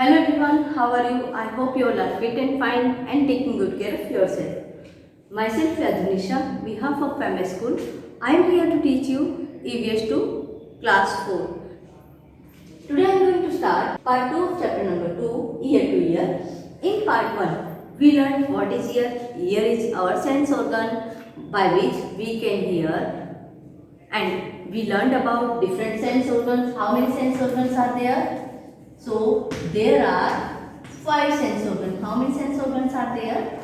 Hello everyone, how are you? I hope you all are fit and fine and taking good care of yourself. Myself Yadhunisha, behalf of Family School, I am here to teach you EVS 2 Class 4. Today I am going to start part 2 of chapter number 2, Ear to Ear. In part 1, we learned what is ear. Ear is our sense organ by which we can hear, and we learned about different sense organs. How many sense organs are there? So there are 5 sense organs. How many sense organs are there?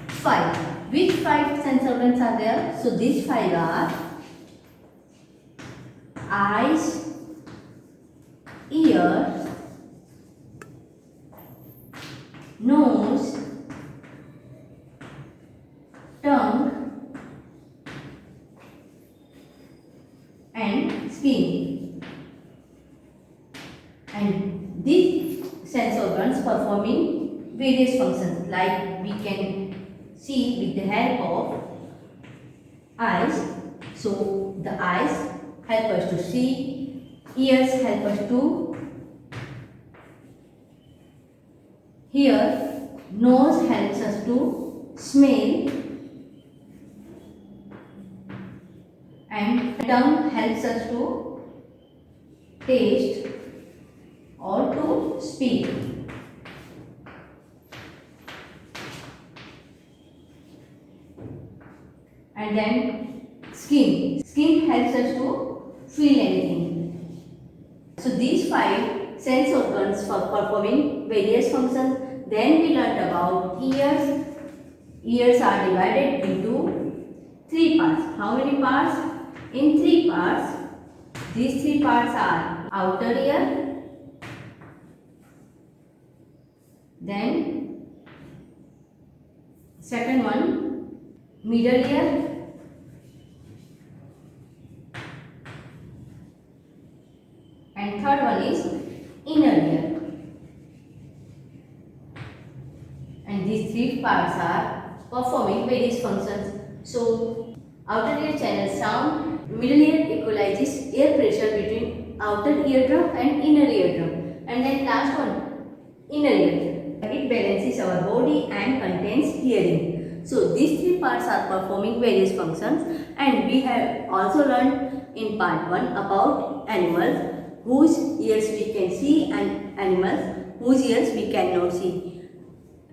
5. Which 5 sense organs are there? So these 5 are eyes, ears, nose, tongue and skin. And these sense organs performing various functions, like we can see with the help of eyes. So the eyes help us to see, ears help us to hear, nose helps us to smell, and tongue helps us to taste or to speak. And then skin helps us to feel anything. So these 5 sense organs for performing various functions. Then we learned about ears. Ears are divided into 3 parts. How many parts? In 3 parts. These 3 parts are outer ear, then second one middle ear, and third one is inner ear. And these 3 parts are performing various functions. So outer ear channels sound, middle ear equalizes air pressure between outer eardrum and inner eardrum, and then last one inner ear. It balances our body and contains hearing. So these 3 parts are performing various functions, and we have also learned in part 1 about animals whose ears we can see and animals whose ears we cannot see.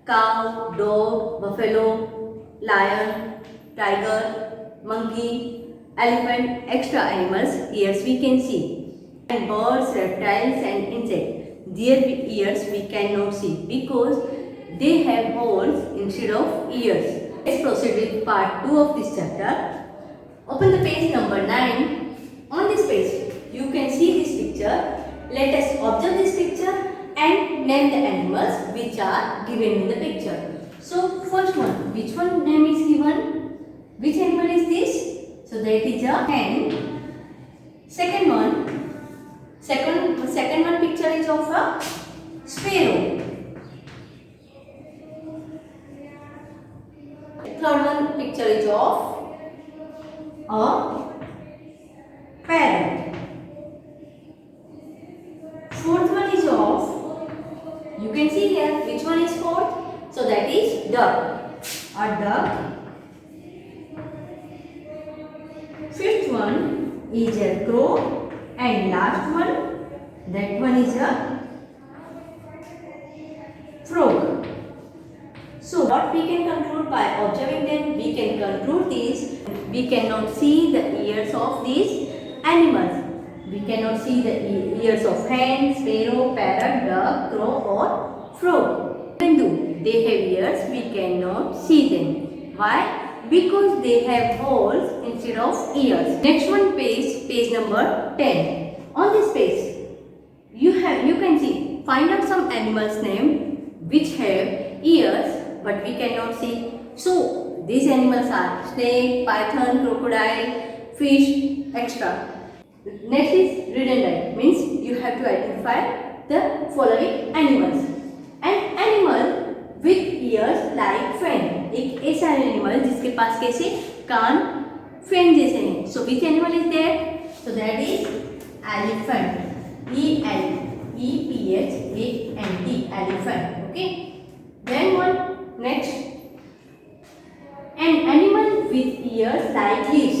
Cow, dog, buffalo, lion, tiger, monkey, elephant, extra animals ears we can see. And birds, reptiles and insects, their ears we cannot see because they have holes instead of ears. Let's proceed with part 2 of this chapter. Open the page number 9. On this page you can see this picture. Let us observe this picture and name the animals which are given in the picture. So first one, which one name is given? Which animal is this? So that is a hen. Second one picture is of a sparrow. Third one picture is of a parrot. Fourth one is of, you can see here which one is fourth. So that is duck. A duck. Fifth one is a crow. And last one, that one is a frog. So what we can conclude by observing them, we can conclude this. We cannot see the ears of these animals. We cannot see the ears of hen, sparrow, parrot, duck, crow or frog. Even though they have ears, we cannot see them. Why? Because they have holes instead of ears. Next one page number 10. On this page, you can see, find out some animals name which have ears but we cannot see. So these animals are snake, python, crocodile, fish, etc. Next is read and write, means you have to identify the following animals. An animal with ears like fan. एक ऐसा animal जिसके पास कैसे कान fan जैसे हैं. So which animal is that? So that is elephant. E L EPHANT, elephant. Okay. Then one next, an animal with ears like leaves.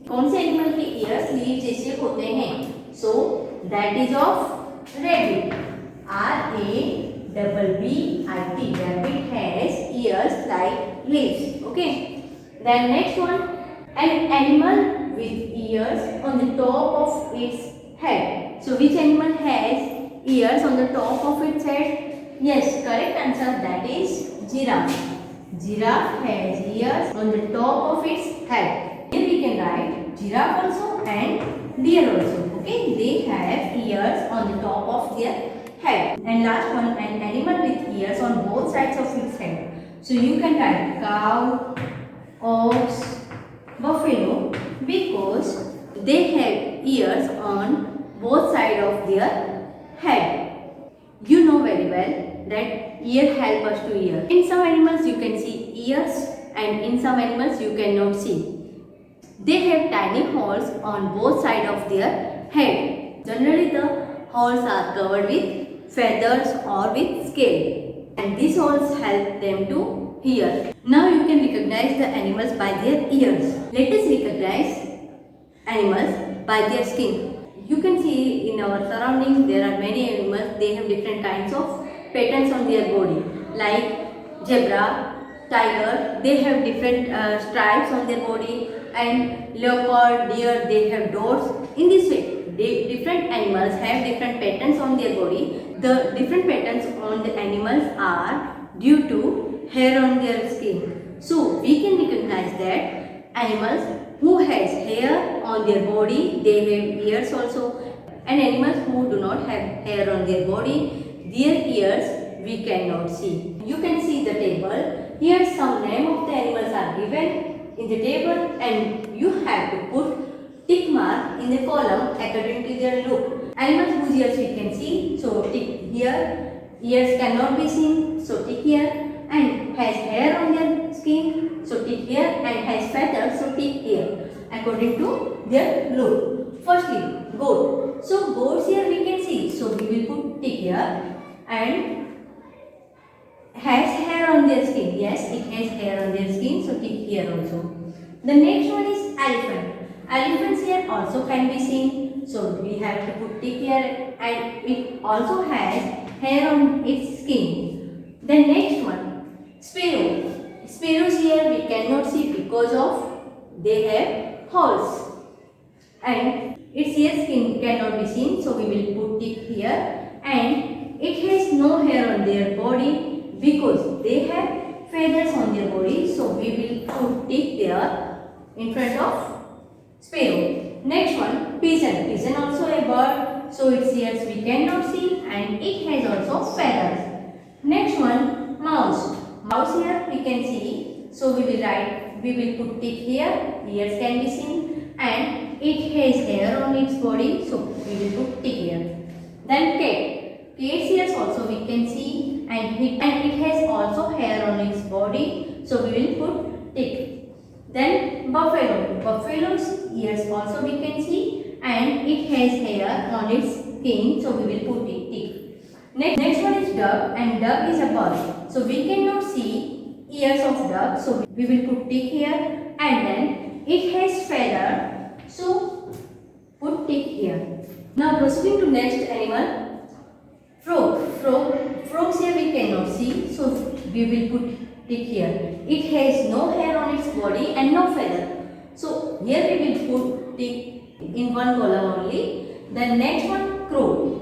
कौन से animal के ears leaves जैसे होते हैं? So that is of rabbit. RABBIT. Rabbit has ears like leaves. Okay. Then next one, an animal with ears on the top of its head. So which animal has ears on the top of its head? Yes, correct answer, that is giraffe. Giraffe has ears on the top of its head. Here we can write giraffe also and deer also. Okay, they have ears on the top of their head. And last one, an animal with ears on both sides of its head. So you can write cow, ox, buffalo, because they have ears on both sides of their head. You know very well that ear help us to hear. In some animals you can see ears and in some animals you cannot see. They have tiny holes on both sides of their head. Generally the holes are covered with feathers or with scale, and these holes help them to hear. Now you can recognize the animals by their ears. Let us recognize animals by their skin. You can see in our surroundings there are many animals. They have different kinds of patterns on their body, like zebra, tiger. They have different stripes on their body, and leopard, deer. They have dots. In this way, different animals have different patterns on their body. The different patterns on the animals are due to hair on their skin. So we can recognize that animals who has hair on their body, they have ears also, and animals who do not have hair on their body, their ears we cannot see. You can see the table. Here some name of the animals are given in the table, and you have to put tick mark in the column according to their look. Animals whose ears we can see, so tick here. Ears cannot be seen, so tick here. And has hair on their skin, so tick here, and has feathers, so tick here, according to their look. Firstly, goat. So goats here we can see, so we will put tick here. And has hair on their skin, yes, it has hair on their skin, so tick here also. The next one is elephant. Elephants here also can be seen, so we have to put tick here, and it also has hair on its skin. The next one, sparrow. Sparrows here we cannot see because of they have holes, and its ear skin cannot be seen, so we will put tick here. And it has no hair on their body because they have feathers on their body, so we will put tick there in front of sparrow. Next one, pigeon. Pigeon also a bird, so its ears we cannot see, and it has also feathers. Next one, mouse. Mouse here we can see, so we will put tick here, ears can be seen, and it has hair on its body, so we will put tick here. Then cat. Cat's ears also we can see, and it has also hair on its body, so we will put tick. Then buffalo. Buffalo's ears also we can see, and it has hair on its skin, so we will put tick. Next one is duck, and duck is a bird, so we cannot see ears of duck, so we will put tick here. And then it has feather, so put tick here. Now proceeding to next animal, frog. Frogs here we cannot see, so we will put tick here. It has no hair on its body and no feather, so here we will put tick in one column only. The next one, crow.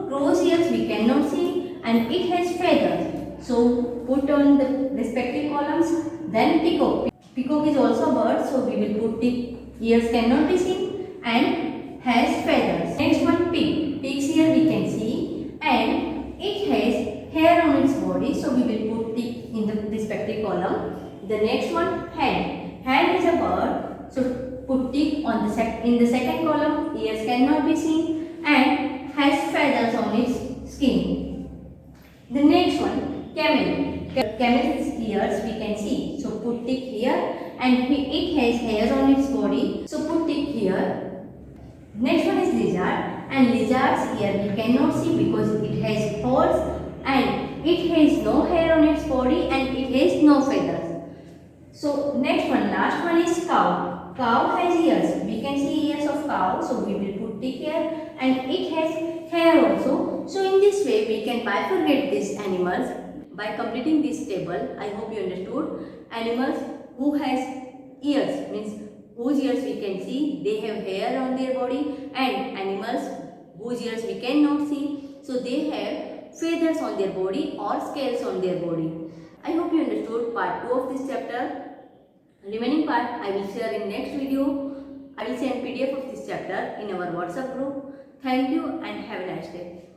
Crow's ears we cannot see, and it has feathers, so put on the respective columns. Then peacock. Peacock is also a bird, so we will put tick. Ears cannot be seen and has feathers. Next one, pig. Pigs here we can see, and it has hair on its body, so we will put tick in the respective column. The next one, hen. Hen is a bird, so put tick on in the second column. Ears cannot be seen and has feathers on its skin. The next one, camel. Camel's ears we can see, so put tick here, and it has hairs on its body, so put tick here. Next one is lizard. and lizard's ear we cannot see because it has holes and it has no hair on its body and it has no feathers. So next one, last one is cow. Cow has ears. We can see ears of cow. So we will put tick here and it has hair also. So in this way we can bifurcate these animals by completing this table. I hope you understood. Animals who has ears means whose ears we can see, they have hair on their body, and animals whose ears we cannot see, so they have feathers on their body or scales on their body. I hope you understood part 2 of this chapter. Remaining part I will share in next video. I will send PDF of this chapter in our WhatsApp group. Thank you and have a nice day.